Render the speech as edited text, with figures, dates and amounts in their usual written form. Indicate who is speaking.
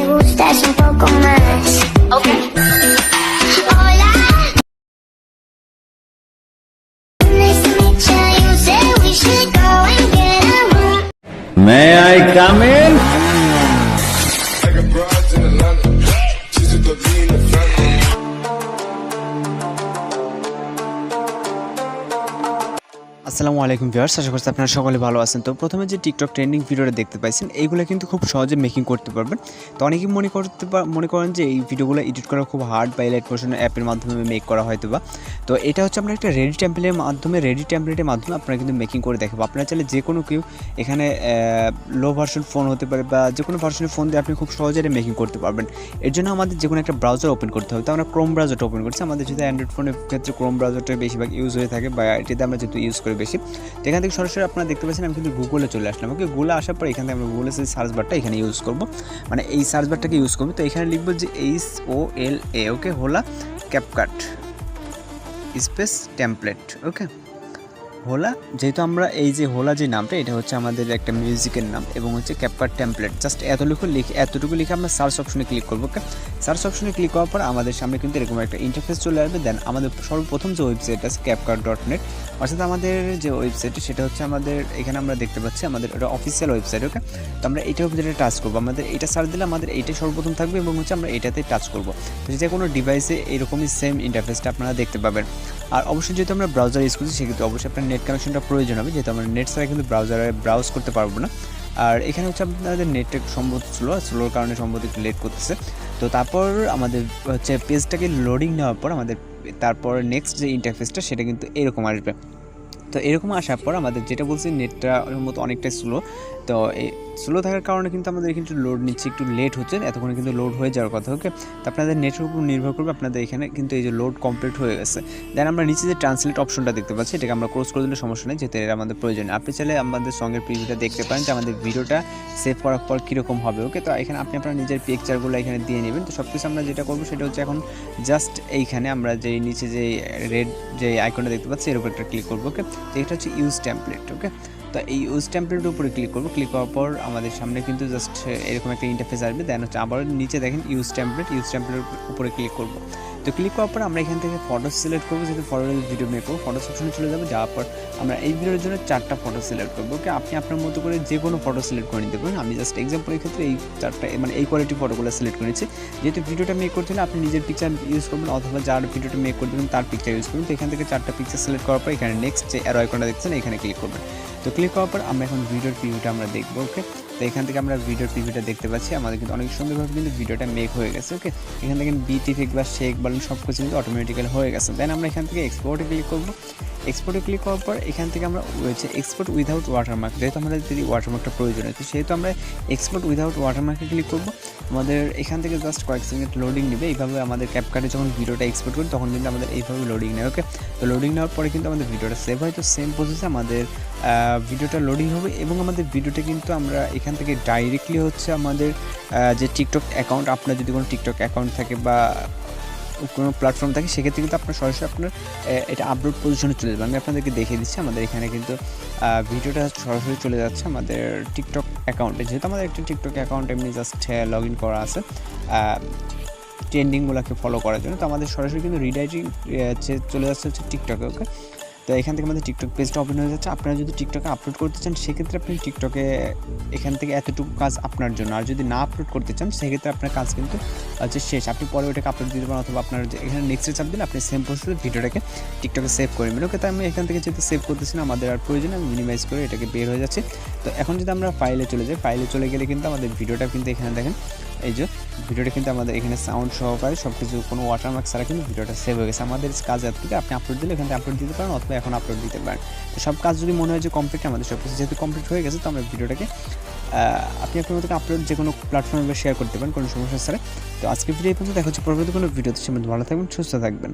Speaker 1: gustas un poco más. Okay. Hola. Nice to meet you. You say we should go and get a room.
Speaker 2: May I come in?
Speaker 3: আসসালামু আলাইকুম viewers, আশা করছি আপনারা সকলে ভালো আছেন। তো প্রথমে যে টিকটক ট্রেন্ডিং ভিডিওটা দেখতে পাইছেন, এইগুলো কিন্তু খুব সহজে মেকিং করতে পারবেন। তো অনেকেই মনে করেন যে এই ভিডিওগুলো এডিট করা খুব হার্ড বা লাইট মোশন অ্যাপের মাধ্যমে মেক করা হয়তো বা। তো এটা হচ্ছে আমরা একটা রেডি টেমপ্লেটের মাধ্যমে আপনারা কিন্তু মেকিং করে দেখাবো। আপনারা চাইলে যে কোনো কেউ এখানে লো ভার্সন ফোন হতে পারে বা যে কোনো ভার্সনের ফোন দিয়ে আপনি খুব সহজে এটা মেকিং করতে পারবেন। এর জন্য আমাদের যে কোনো একটা ব্রাউজার ওপেন করতে হবে। তো আমরা ক্রোম ব্রাউজারটা ওপেন করছি। আমাদের যদি অ্যান্ড্রয়েড ফোনের ক্ষেত্রে ক্রোম ব্রাউজারটা বেশিরভাগ ইউজ হয়ে থাকে বা এটাতে আমরা যেহেতু ইউজ করি বেশি, তো এখান থেকে সরাসরি আপনারা দেখতে পাচ্ছেন আমি কিন্তু গুগলে চলে আসলাম। ওকে, গুগলে আসার পর এখান থেকে আমরা গুগলের যে সার্চ বারটা এখানে ইউজ করব, মানে এই সার্চ বারটাকে ইউজ করব। তো এখানে লিখব যে HOLA, ওকে, হোলা ক্যাপকাট স্পেস টেমপ্লেট। ওকে, হোলা, যেহেতু আমরা এই যে হোলা যে নামটা, এটা হচ্ছে আমাদের একটা মিউজিকের নাম এবং হচ্ছে ক্যাপকাট টেমপ্লেট, জাস্ট এতটুকু লিখে আমরা সার্চ অপশনে ক্লিক করবো। ওকে, সার্চ অপশনে ক্লিক করার পর আমাদের সামনে কিন্তু এরকম একটা ইন্টারফেস চলে আসবে। দেন আমাদের সর্বপ্রথম যে ওয়েবসাইট আছে CapCut.net, অর্থাৎ আমাদের যে ওয়েবসাইট সেটা হচ্ছে আমাদের এখানে আমরা দেখতে পাচ্ছি আমাদের এটা অফিসিয়াল ওয়েবসাইট। ওকে, তো আমরা এইটার উপর যেটা টাচ করবো, আমাদের এটা সার্চ দিলে আমাদের এইটাই সর্বপ্রথম থাকবে এবং হচ্ছে আমরা এটাতে টাচ করবো। তো যে কোনো ডিভাইসে এরকমই সেম ইন্টারফেসটা আপনারা দেখতে পাবেন। আর অবশ্যই যেহেতু আমরা ব্রাউজার ইউজ করছি, সেক্ষেত্রে অবশ্যই আপনার নেট কানেকশনটা প্রয়োজন হবে, যেহেতু আমরা নেট ছাড়া কিন্তু ব্রাউজারে ব্রাউজ করতে পারবো না। আর এখানে হচ্ছে আপনাদের নেটটা সম্ভবত স্লোর কারণে সম্ভবত একটু লেট করতেছে। তো তারপর আমাদের হচ্ছে পেজটাকে লোডিং নেওয়ার পর আমাদের তারপর নেক্সট যে ইন্টারফেসটা সেটা কিন্তু এরকম আসবে। তো এরকম আসার পর আমাদের যেটা বলছি নেটটা মতো অনেকটাই স্লো। তো এই স্লো থাকার কারণে কিন্তু আমাদের এখানে একটু লোড নিচ্ছে, একটু লেট হচ্ছে, এতক্ষণে কিন্তু লোড হয়ে যাওয়ার কথা। ওকে, তো আপনাদের নেটের উপর নির্ভর করবে। আপনাদের এখানে কিন্তু এই যে লোড কমপ্লিট হয়ে গেছে। দেন আমরা নিচে যে ট্রান্সলেট অপশনটা দেখতে পাচ্ছি, এটাকে আমরা ক্লোজ করে দিলে সমস্যা নেই, যেহেতু এটা আমাদের প্রয়োজন। আপনি চাইলে আমাদের সঙ্গের প্রিভিউটা দেখতে পারেন যে আমাদের ভিডিওটা সেভ করার পর কীরকম হবে। ওকে, তো এখানে আপনি আপনার নিজের পিকচারগুলো এখানে দিয়ে নেবেন। তো সব কিছু আমরা যেটা করবো সেটা হচ্ছে এখন জাস্ট এইখানে আমরা যে নিচে যে রেড যে আইকনটা দেখতে পাচ্ছি এর উপর একটা ক্লিক করবো। ওকে, তো এটা হচ্ছে ইউজ টেমপ্লেট। ওকে, তো এই ইউজ টেমপ্লেটের উপরে ক্লিক করবো। ক্লিক করার পর আমাদের সামনে কিন্তু জাস্ট এরকম একটা ইন্টারফেস আসবে। দেন হচ্ছে আবার নিচে দেখেন ইউজ টেমপ্লেটের উপরে ক্লিক করবো। তো ক্লিক করার পর আমরা এখান থেকে ফটো সিলেক্ট করবো, যেহেতু ফটো ভিডিও মেক করবো। ফটো সেকশনে চলে যাবো, যাওয়ার পর আমরা এই ভিডিওর জন্য 4টা ফটো সিলেক্ট করবো। ওকে, আপনি আপনার মতো করে যে কোনো ফটো সিলেক্ট করে নিতে পারেন। আমি জাস্ট এক্সাম্পলের ক্ষেত্রে এই 4টা মানে এই কোয়ালিটি ফটোগুলো সিলেক্ট করেছি। যেহেতু ভিডিওটা মেক করতে হলে আপনি নিজের পিকচার ইউজ করবেন অথবা যার ভিডিওটা মেক করে দেবেন তার পিকচার ইউজ করবেন। তো এখান থেকে 4টা পিকচার সিলেক্ট করার পর এখানে নেক্সট যে অ্যারো আইকনটা দেখছেন এখানে ক্লিক করবেন। তো ক্লিক করার পর আমরা এখন ভিডিওর প্রিভিউটা আমরা দেখবো। ওকে, তো এখান থেকে আমরা ভিডিওর প্রিভিউটা দেখতে পাচ্ছি। আমাদের কিন্তু অনেক সুন্দরভাবে কিন্তু ভিডিওটা মেক হয়ে গেছে। ওকে, এখান থেকে বিট ইফেক্ট বা শেক বলেন সব কিছু কিন্তু অটোমেটিক্যালি হয়ে গেছে। দেন আমরা এখান থেকে এক্সপোর্টে ক্লিক করবো। এক্সপোর্টে ক্লিক করার পর এখান থেকে আমরা হচ্ছে এক্সপোর্ট উইদাউট ওয়াটারমার্ক, যেহেতু আমাদের যদি ওয়াটারমার্কটা প্রয়োজন হয়, তো সেহেতু আমরা এক্সপোর্ট উইদাউট ওয়াটারমার্কে ক্লিক করবো। আমাদের এখান থেকে জাস্ট কয়েক সেকেন্ড লোডিং নেবে। এইভাবে আমাদের ক্যাপকাটে যখন ভিডিওটা এক্সপোর্ট করি তখন কিন্তু আমাদের এইভাবে লোডিং নেয়। ওকে, তো লোডিং নেওয়ার পরে কিন্তু আমাদের ভিডিওটা সেভ হয়। তো সেম প্রসেসে আমাদের ভিডিওটা লোডিং হবে এবং আমাদের ভিডিওটা কিন্তু আমরা এখান থেকে ডাইরেক্টলি হচ্ছে আমাদের যে টিকটক অ্যাকাউন্ট, আপনার যদি কোনো টিকটক অ্যাকাউন্ট থাকে বা কোনো প্ল্যাটফর্ম থাকে, সেক্ষেত্রে কিন্তু আপনার সরাসরি আপনার এটা আপলোড পজিশনে চলে যাবে। আমি আপনাদেরকে দেখিয়ে দিচ্ছি। আমাদের এখানে কিন্তু ভিডিওটা সরাসরি চলে যাচ্ছে আমাদের টিকটক অ্যাকাউন্টে, যেহেতু আমাদের একটা টিকটক অ্যাকাউন্ট এমনি জাস্ট লগ ইন করা আছে ট্রেন্ডিংগুলোকে ফলো করার জন্য। তো আমাদের সরাসরি কিন্তু রিডাইরেক্টিং চলে যাচ্ছে হচ্ছে টিকটকে। ওকে, তো এখান থেকে আমাদের টিকটক পেজটা ওপেন হয়ে যাচ্ছে। আপনারা যদি টিকটকে আপলোড করতে চান সেক্ষেত্রে আপনি টিকটকে এখান থেকে এতটুকু কাজ আপনার জন্য, আর যদি না আপলোড করতে চান সেক্ষেত্রে আপনার কাজ কিন্তু হচ্ছে শেষ। আপনি পরে ওটাকে আপলোড দিতে পারেন অথবা আপনার এখানে নেক্সটে চাপ দিলে আপনি সেম প্রসেসে ভিডিওটাকে টিকটকে সেভ করে নেবেন। ওকে, তো আমি এখান থেকে যেহেতু সেভ করতেছি না, আমাদের আর প্রয়োজন, আমি মিনিমাইজ করে এটাকে বের হয়ে যাচ্ছে। তো এখন যদি আমরা ফাইলে চলে যাই, ফাইলে চলে গেলে কিন্তু আমাদের ভিডিওটা কিন্তু এখানে দেখেন এই যে ভিডিওটা কিন্তু আমাদের এখানে সাউন্ড সহকারে সব কিছু কোনো ওয়াটারমার্ক ছাড়া কিন্তু ভিডিওটা সেভ হয়ে গেছে। আমাদের কাজ এতটুকু, আপনি আপলোড দিলে এখান থেকে আপলোড দিতে পারেন অথবা এখন আপলোড দিতে পারেন। তো সব কাজ যদি মনে হয় যে কমপ্লিট, আমাদের সব কিছু যেহেতু কমপ্লিট হয়ে গেছে, তো আমরা ভিডিওটাকে আপনি আপনার মতো আপলোড যে কোনো প্ল্যাটফর্মে শেয়ার করতে পারেন কোনো সমস্যা ছাড়া। তো আজকে ভিডিও পর্যন্ত দেখা হচ্ছে পরবর্তী কোনো ভিডিওতে। সে ভালো থাকবেন, সুস্থ থাকবেন।